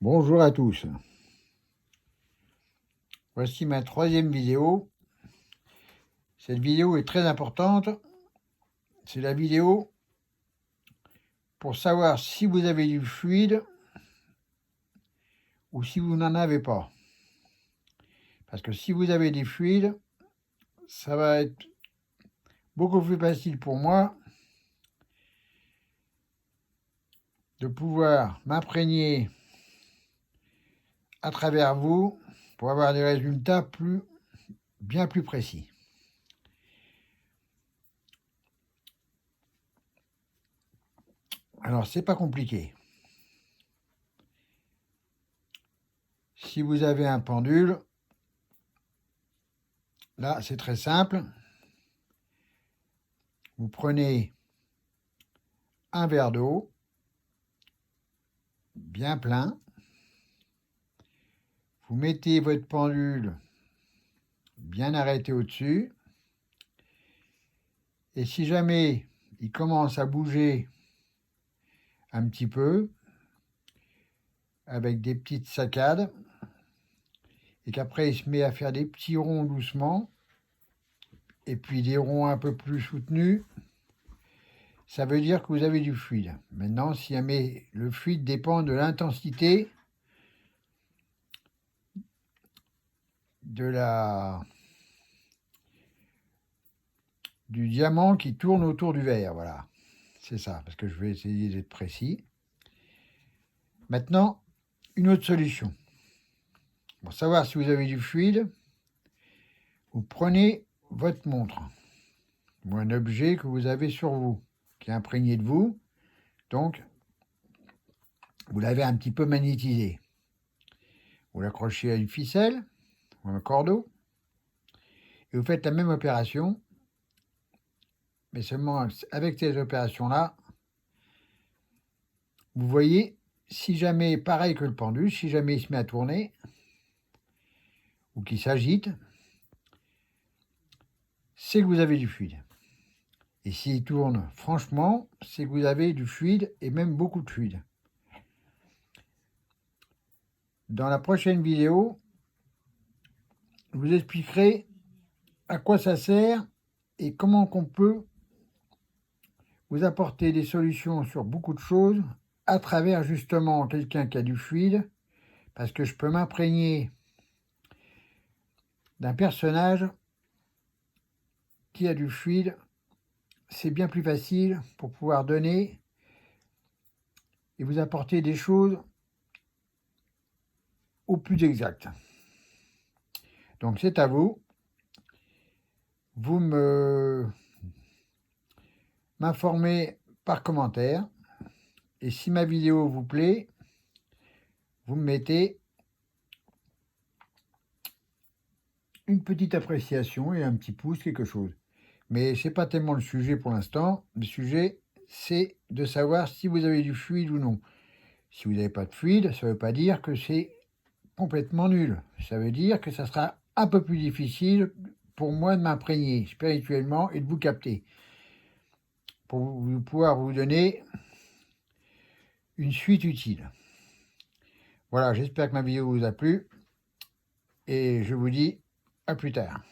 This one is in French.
Bonjour à tous. Voici ma troisième vidéo. Cette vidéo est très importante. C'est la vidéo pour savoir si vous avez du fluide ou si vous n'en avez pas. Parce que si vous avez des fluides, ça va être beaucoup plus facile pour moi de pouvoir m'imprégner à travers vous pour avoir des résultats bien plus précis. Alors, c'est pas compliqué. Si vous avez un pendule, là, c'est très simple. Vous prenez un verre d'eau bien plein. Vous mettez votre pendule bien arrêté au-dessus. Et si jamais il commence à bouger un petit peu, avec des petites saccades, et qu'après il se met à faire des petits ronds doucement, et puis des ronds un peu plus soutenus, ça veut dire que vous avez du fluide. Maintenant, si jamais le fluide dépend de l'intensité du diamant qui tourne autour du verre, voilà. C'est ça, parce que je vais essayer d'être précis. Maintenant, une autre solution. Pour savoir si vous avez du fluide, vous prenez votre montre ou un objet que vous avez sur vous, qui est imprégné de vous, donc vous l'avez un petit peu magnétisé. Vous l'accrochez à une ficelle ou un cordeau et vous faites la même opération, mais seulement avec ces opérations-là, vous voyez, si jamais, pareil que le pendule, si jamais il se met à tourner ou qu'il s'agite, c'est que vous avez du fluide. Et s'il tourne franchement, c'est que vous avez du fluide et même beaucoup de fluide. Dans la prochaine vidéo, je vous expliquerai à quoi ça sert et comment qu'on peut vous apporter des solutions sur beaucoup de choses à travers justement quelqu'un qui a du fluide, parce que je peux m'imprégner d'un personnage qui a du fluide. C'est bien plus facile pour pouvoir donner et vous apporter des choses au plus exact. Donc c'est à vous. Vous m'informez par commentaire. Et si ma vidéo vous plaît, vous me mettez une petite appréciation et un petit pouce, quelque chose. Mais ce n'est pas tellement le sujet pour l'instant. Le sujet, c'est de savoir si vous avez du fluide ou non. Si vous n'avez pas de fluide, ça ne veut pas dire que c'est complètement nul. Ça veut dire que ça sera un peu plus difficile pour moi de m'imprégner spirituellement et de vous capter. Pour pouvoir vous donner une suite utile. Voilà, j'espère que ma vidéo vous a plu. Et je vous dis à plus tard.